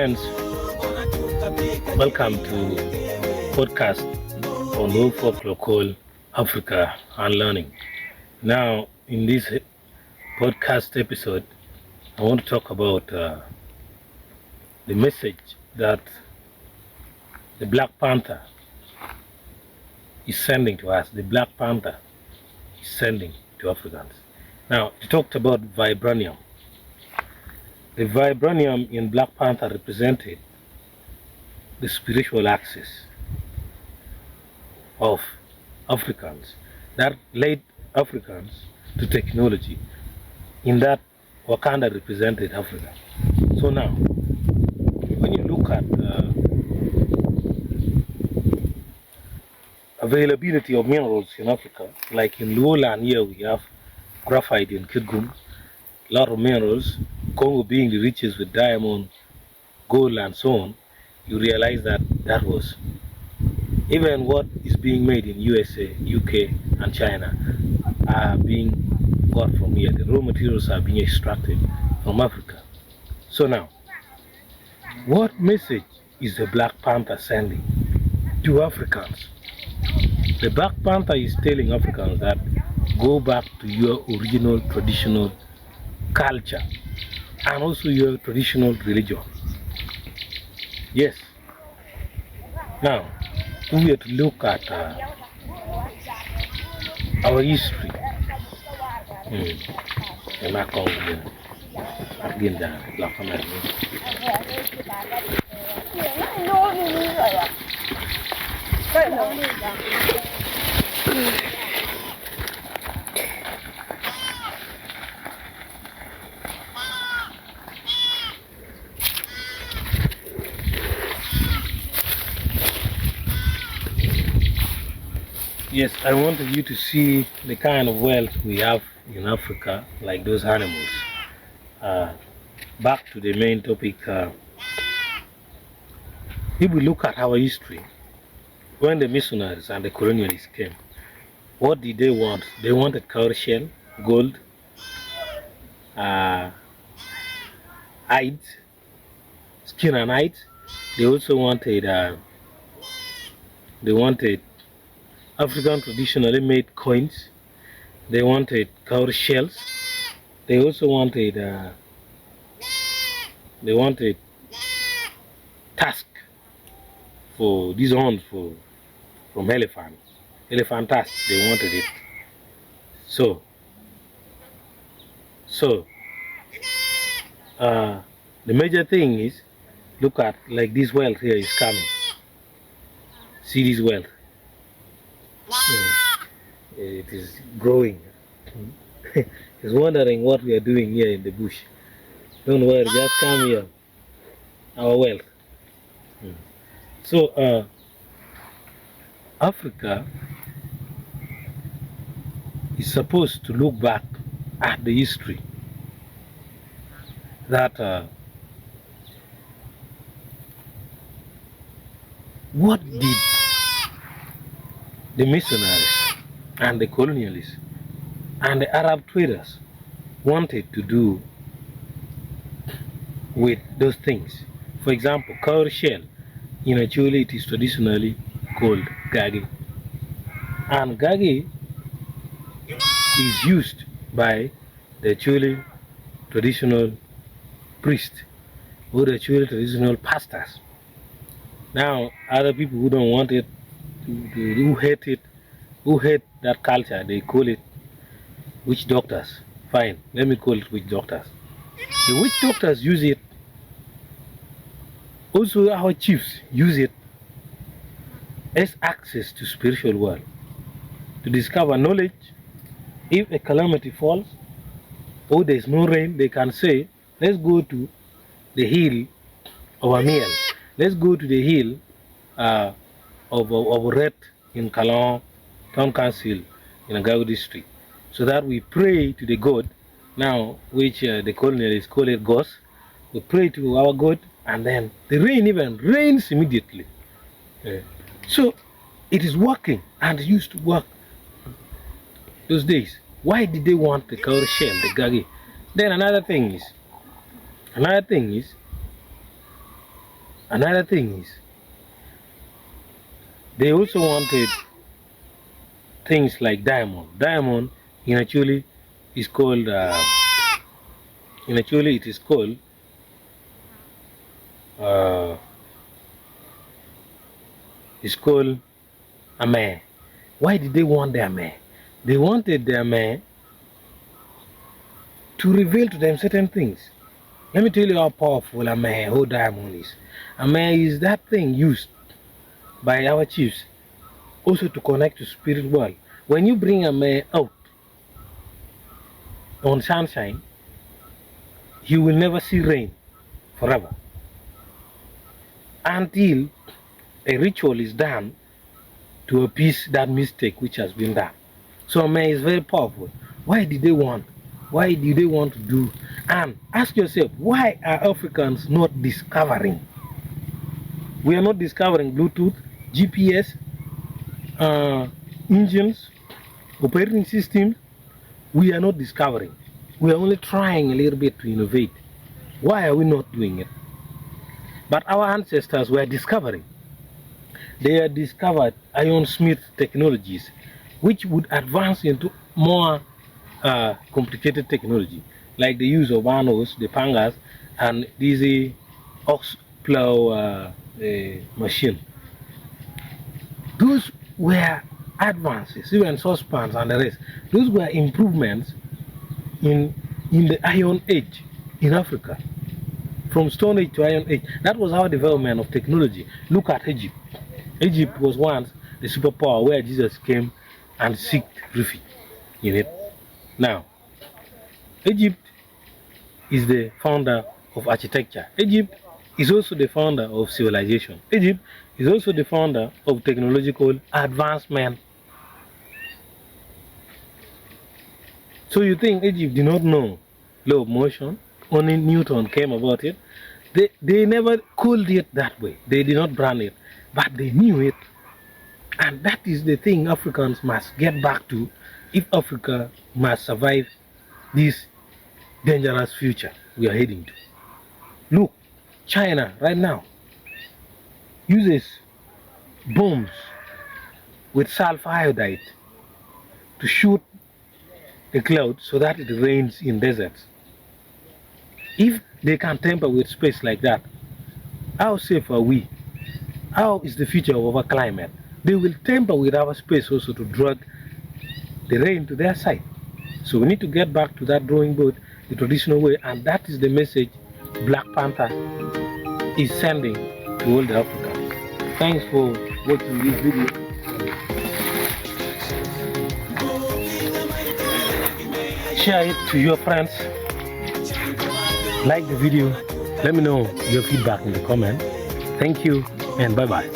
friends, welcome to podcast on Low Folklore called Africa and Learning. Now, in this podcast episode, I want to talk about the message that the Black Panther is sending to us. The Black Panther is sending to Africans. Now, he talked about vibranium. The vibranium in Black Panther represented the spiritual axis of Africans that led Africans to technology, in that Wakanda represented Africa. So now, when you look at availability of minerals in Africa, like in Lowland here we have graphite in Kitgum, a lot of minerals, Congo being the richest with diamond, gold and so on, you realize that that was even what is being made in USA, UK and China are being got from here. The raw materials are being extracted from Africa. So now, what message is the Black Panther sending to Africans? The Black Panther is telling Africans that go back to your original traditional culture and also your traditional religion. Yes. Now, we have to look at our history. Yes, I wanted you to see the kind of wealth we have in Africa, like those animals. Back to the main topic, if we look at our history, when the missionaries and the colonialists came, what did they want? They wanted cow shell, gold, hide, skin and hide. They also wanted African traditionally made coins. They wanted cowrie shells. They also wanted tusk for these horns from elephant tusk. They wanted it. So the major thing is, look at, like, this wealth here is coming. See this wealth. It is growing. It's wondering what we are doing here in the bush. Don't worry, just come here. Our wealth. So Africa is supposed to look back at the history that what did the missionaries and the colonialists and the Arab traders wanted to do with those things. For example, cowrie shell in Acholi, it is traditionally called gagi, and gagi is used by the Acholi traditional priest or the Acholi traditional pastors. Now, other people who don't want it, who hate that culture, they call it witch doctors. Fine, let me call it witch doctors. The witch doctors use it. Also, our chiefs use it as access to spiritual world, to discover knowledge. If a calamity falls or there is no rain, they can say, let's go to the hill of Amiel. Let's go to the hill of Red in Kalon Town Council in Agago district, so that we pray to the God, now which the colonialists call it ghost. We pray to our God, and then the rain even rains immediately. So it is working, and it used to work those days. Why did they want the cowrie shell, the gagi? Then another thing is, Another thing is, they also wanted things like diamond. Diamond in Acholi is called, in Acholi it is called, Ame. Why did they want the Ame? They wanted the Ame to reveal to them certain things. Let me tell you how powerful Ame, how diamond is. Ame is that thing used by our chiefs also to connect to spirit world. When you bring Ame out on sunshine, you will never see rain forever until a ritual is done to appease that mistake which has been done. So Ame is very powerful. Why did they want? Why do they want to do? And ask yourself, why are Africans not discovering? We are not discovering Bluetooth, GPS, engines, operating systems. We are not discovering. We are only trying a little bit to innovate. Why are we not doing it? But our ancestors were discovering. They had discovered iron-smith technologies, which would advance into more complicated technology, like the use of arrows, the pangas, and these ox plow machine. Those were advances, even saucepans and the rest. Those were improvements in the Iron Age in Africa, from Stone Age to Iron Age. That was our development of technology. Look at Egypt. Egypt was once the superpower where Jesus came and sought refuge in it. Now, Egypt is the founder of architecture. Egypt is also the founder of civilization. Egypt is also the founder of technological advancement. So you think Egypt did not know law of motion? Only Newton came about it. They never called it that way. They did not brand it, but they knew it. And that is the thing Africans must get back to if Africa must survive this dangerous future we are heading to. Look, China right now uses bombs with sulfur iodide to shoot the clouds so that it rains in deserts. If they can tamper with space like that, how safe are we? How is the future of our climate? They will tamper with our space also to drag the rain to their side. So we need to get back to that drawing board the traditional way, and that is the message Black Panther is sending to all the Africans. Thanks for watching this video. Share it to your friends. Like the video. Let me know your feedback in the comment. Thank you and bye bye.